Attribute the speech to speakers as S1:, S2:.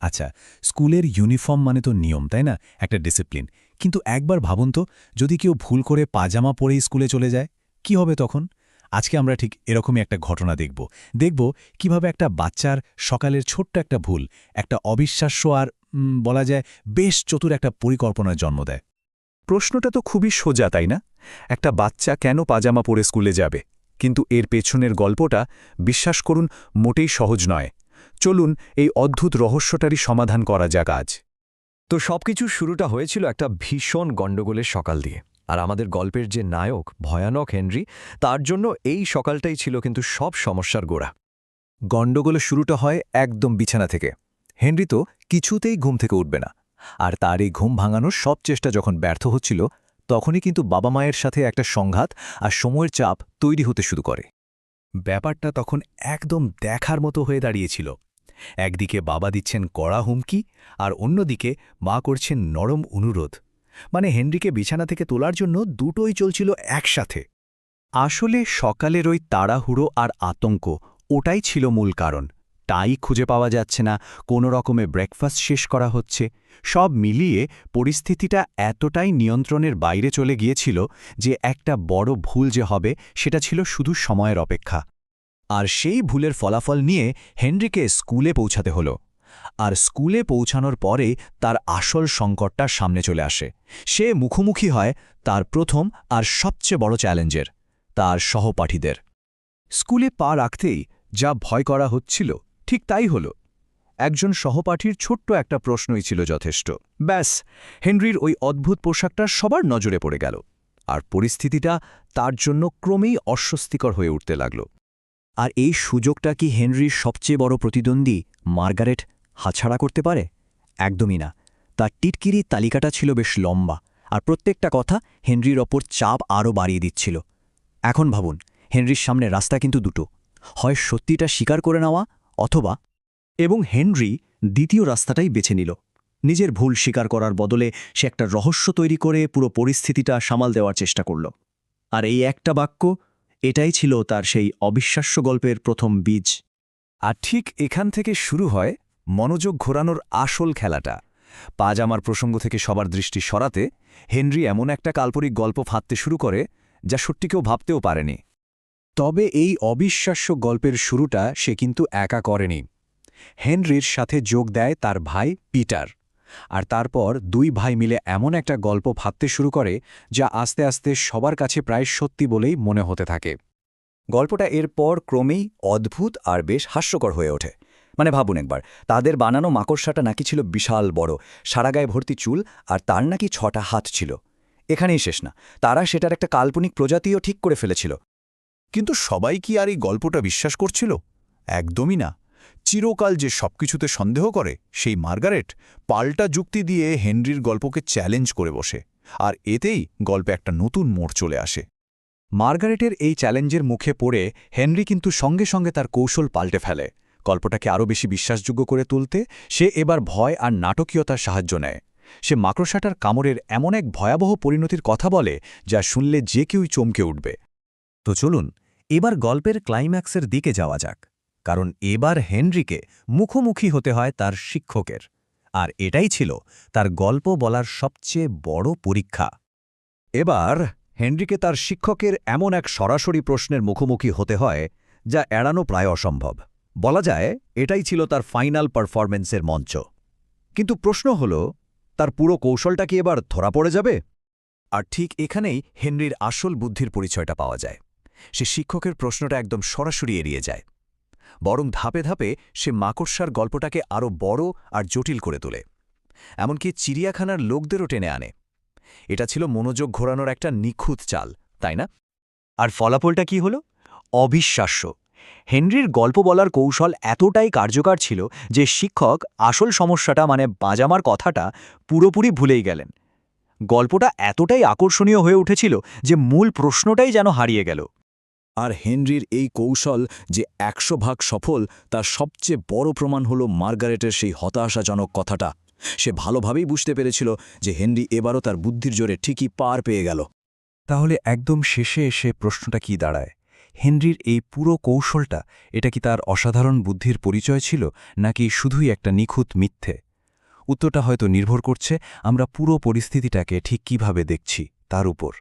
S1: আচ্ছা, স্কুলের ইউনিফর্ম মানে তো নিয়ম, তাই না? একটা ডিসিপ্লিন। কিন্তু একবার ভাবুন তো, যদি কেউ ভুল করে পাজামা পরেই স্কুলে চলে যায়, কি হবে তখন? আজকে আমরা ঠিক এরকমই একটা ঘটনা দেখব কিভাবে একটা বাচ্চার সকালের ছোট্ট একটা ভুল, একটা অবিশ্বাস্য আর বলা যায় বেশ চতুর একটা পরিকল্পনার জন্ম দেয়।
S2: প্রশ্নটা তো খুবই সোজা, তাই না? একটা বাচ্চা কেন পাজামা পরে স্কুলে যাবে? কিন্তু এর পেছনের গল্পটা, বিশ্বাস করুন, মোটেই সহজ নয়। চলুন এই অদ্ভুত রহস্যটারই সমাধান করা যাক আজ।
S3: তো সবকিছুর শুরুটা হয়েছিল একটা ভীষণ গণ্ডগোলের সকাল দিয়ে। আর আমাদের গল্পের যে নায়ক, ভয়ানক হেনরি, তার জন্য এই সকালটাই ছিল কিন্তু সব সমস্যার গোড়া।
S2: গণ্ডগোলের শুরুটা হয় একদম বিছানা থেকে। হেনরি তো কিছুতেই ঘুম থেকে উঠবে না। আর তার এই ঘুম ভাঙানোর সব চেষ্টা যখন ব্যর্থ হচ্ছিল, তখনই কিন্তু বাবা মায়ের সাথে একটা সংঘাত আর সময়ের চাপ তৈরি হতে শুরু করে।
S1: ব্যাপারটা তখন একদম দেখার মতো হয়ে দাঁড়িয়েছিল। একদিকে বাবা দিচ্ছেন কড়া হুমকি, আর অন্যদিকে মা করছেন নরম অনুরোধ। মানে হেনরিকে বিছানা থেকে তোলার জন্য দুটোই চলছিল একসাথে।
S2: আসলে সকালের ওই তাড়াহুড়ো আর আতঙ্ক, ওটাই ছিল মূল কারণ। টাই খুঁজে পাওয়া যাচ্ছে না, কোনো রকমে ব্রেকফাস্ট শেষ করা হচ্ছে। সব মিলিয়ে পরিস্থিতিটা এতটাই নিয়ন্ত্রণের বাইরে চলে গিয়েছিল যে একটা বড় ভুল যে হবে সেটা ছিল শুধু সময়ের অপেক্ষা। আর সেই ভুলের ফলাফল নিয়ে হেনরিকে স্কুলে পৌঁছাতে হলো। আর স্কুলে পৌঁছানোর পরে তার আসল সংকটটা সামনে চলে আসে। সে মুখোমুখি হয় তার প্রথম আর সবচেয়ে বড় চ্যালেঞ্জের, তার সহপাঠীদের। স্কুলে পা রাখতেই যা ভয় করা হচ্ছিল, ঠিক তাই হল। একজন সহপাঠীর ছোট্ট একটা প্রশ্নই ছিল যথেষ্ট। ব্যাস, হেনরির ওই অদ্ভুত পোশাকটা সবার নজরে পড়ে গেল। আর পরিস্থিতিটা তার জন্য ক্রমেই অস্বস্তিকর হয়ে উঠতে লাগল। আর এই সুযোগটা কি হেনরির সবচেয়ে বড় প্রতিদ্বন্দ্বী মার্গারেট হাতছাড়া করতে পারে? একদমই না। তার টিটকিরির তালিকাটা ছিল বেশ লম্বা, আর প্রত্যেকটা কথা হেনরির ওপর চাপ আরও বাড়িয়ে দিচ্ছিল। এখন ভাবুন, হেনরির সামনে রাস্তা কিন্তু দুটো, হয় সত্যিটা স্বীকার করে নেওয়া অথবা। এবং হেনরি দ্বিতীয় রাস্তাটাই বেছে নিল। নিজের ভুল স্বীকার করার বদলে সে একটা রহস্য তৈরি করে পুরো পরিস্থিতিটা সামাল দেওয়ার চেষ্টা করল। আর এই একটা বাক্য, এটাই ছিল তার সেই অবিশ্বাস্য গল্পের প্রথম বীজ।
S1: আর ঠিক এখান থেকে শুরু হয় মনোযোগ ঘোরানোর আসল খেলাটা। পাজামার প্রসঙ্গ থেকে সবার দৃষ্টি সরাতে হেনরি এমন একটা কাল্পনিক গল্প ফাঁদতে শুরু করে যা সত্যি কেউ ভাবতেও পারেনি।
S2: তবে এই অবিশ্বাস্য গল্পের শুরুটা সে কিন্তু একা করেনি। হেনরির সাথে যোগ দেয় তার ভাই পিটার। আর তারপর দুই ভাই মিলে এমন একটা গল্প ভাবতে শুরু করে যা আস্তে আস্তে সবার কাছে প্রায় সত্যি বলেই মনে হতে থাকে।
S4: গল্পটা এরপর ক্রমেই অদ্ভুত আর বেশ হাস্যকর হয়ে ওঠে। মানে ভাবুন একবার, তাদের বানানো মাকড়সাটা নাকি ছিল বিশাল বড়, সারা গায়ে ভর্তি চুল, আর তার নাকি 6টা হাত ছিল। এখানেই শেষ না, তারা সেটার একটা কাল্পনিক প্রজাতিও ঠিক করে ফেলেছিল।
S2: কিন্তু সবাই কি আর এই গল্পটা বিশ্বাস করছিল? একদমই না। চিরকাল যে সবকিছুতে সন্দেহ করে সেই মার্গারেট পাল্টা যুক্তি দিয়ে হেনরির গল্পকে চ্যালেঞ্জ করে বসে। আর এতেই গল্পে একটা নতুন মোড় চলে আসে। মার্গারেটের এই চ্যালেঞ্জের মুখে পড়ে হেনরি কিন্তু সঙ্গে সঙ্গে তার কৌশল পাল্টে ফেলে। গল্পটাকে আরও বেশি বিশ্বাসযোগ্য করে তুলতে সে এবার ভয় আর নাটকীয়তার সাহায্য নেয়। সে মাকড়সাটার কামড়ের এমন এক ভয়াবহ পরিণতির কথা বলে যা শুনলে যে কেউই চমকে উঠবে।
S5: তো চলুন এবার গল্পের ক্লাইম্যাক্সের দিকে যাওয়া যাক, কারণ এবার হেনরিকে মুখোমুখি হতে হয় তার শিক্ষকের। আর এটাই ছিল তার গল্প বলার সবচেয়ে বড় পরীক্ষা।
S3: এবার হেনরিকে তার শিক্ষকের এমন এক সরাসরি প্রশ্নের মুখোমুখি হতে হয় যা এড়ানো প্রায় অসম্ভব। বলা যায় এটাই ছিল তার ফাইনাল পারফরম্যান্সের মঞ্চ। কিন্তু প্রশ্ন হল, তার পুরো কৌশলটা কি এবার ধরা পড়ে যাবে?
S1: আর ঠিক এখানেই হেনরির আসল বুদ্ধির পরিচয়টা পাওয়া যায়। সে শিক্ষকের প্রশ্নটা একদম সরাসরি এড়িয়ে যায়, বরং ধাপে ধাপে সে মাকড়সার গল্পটাকে আরও বড় আর জটিল করে তোলে। এমনকি চিড়িয়াখানার লোকদেরও টেনে আনে। এটা ছিল মনোযোগ ঘোরানোর একটা নিখুঁত চাল, তাই না?
S5: আর ফলাফলটা কি হলো? অবিশ্বাস্য। হেনরির গল্প বলার কৌশল এতটাই কার্যকর ছিল যে শিক্ষক আসল সমস্যাটা মানে পাজামার কথাটা পুরোপুরি ভুলেই গেলেন। গল্পটা এতটাই আকর্ষণীয় হয়ে উঠেছিল যে মূল প্রশ্নটাই যেন হারিয়ে গেল।
S2: আর হেনরির এই কৌশল যে 100 ভাগ সফল তার সবচেয়ে বড় প্রমাণ হল মার্গারেটের সেই হতাশাজনক কথাটা। সে ভালোভাবেই বুঝতে পেরেছিল যে হেনরি এবারও তার বুদ্ধির জোরে ঠিকই পার পেয়ে গেল।
S5: তাহলে একদম শেষে এসে প্রশ্নটা কি দাঁড়ায়?
S2: হেনরির এই পুরো কৌশলটা, এটা কি তার অসাধারণ বুদ্ধির পরিচয় ছিল, নাকি শুধুই একটা নিখুঁত মিথ্যে? উত্তরটা হয়তো নির্ভর করছে আমরা পুরো পরিস্থিতিটাকে ঠিক কিভাবে দেখছি তার উপর।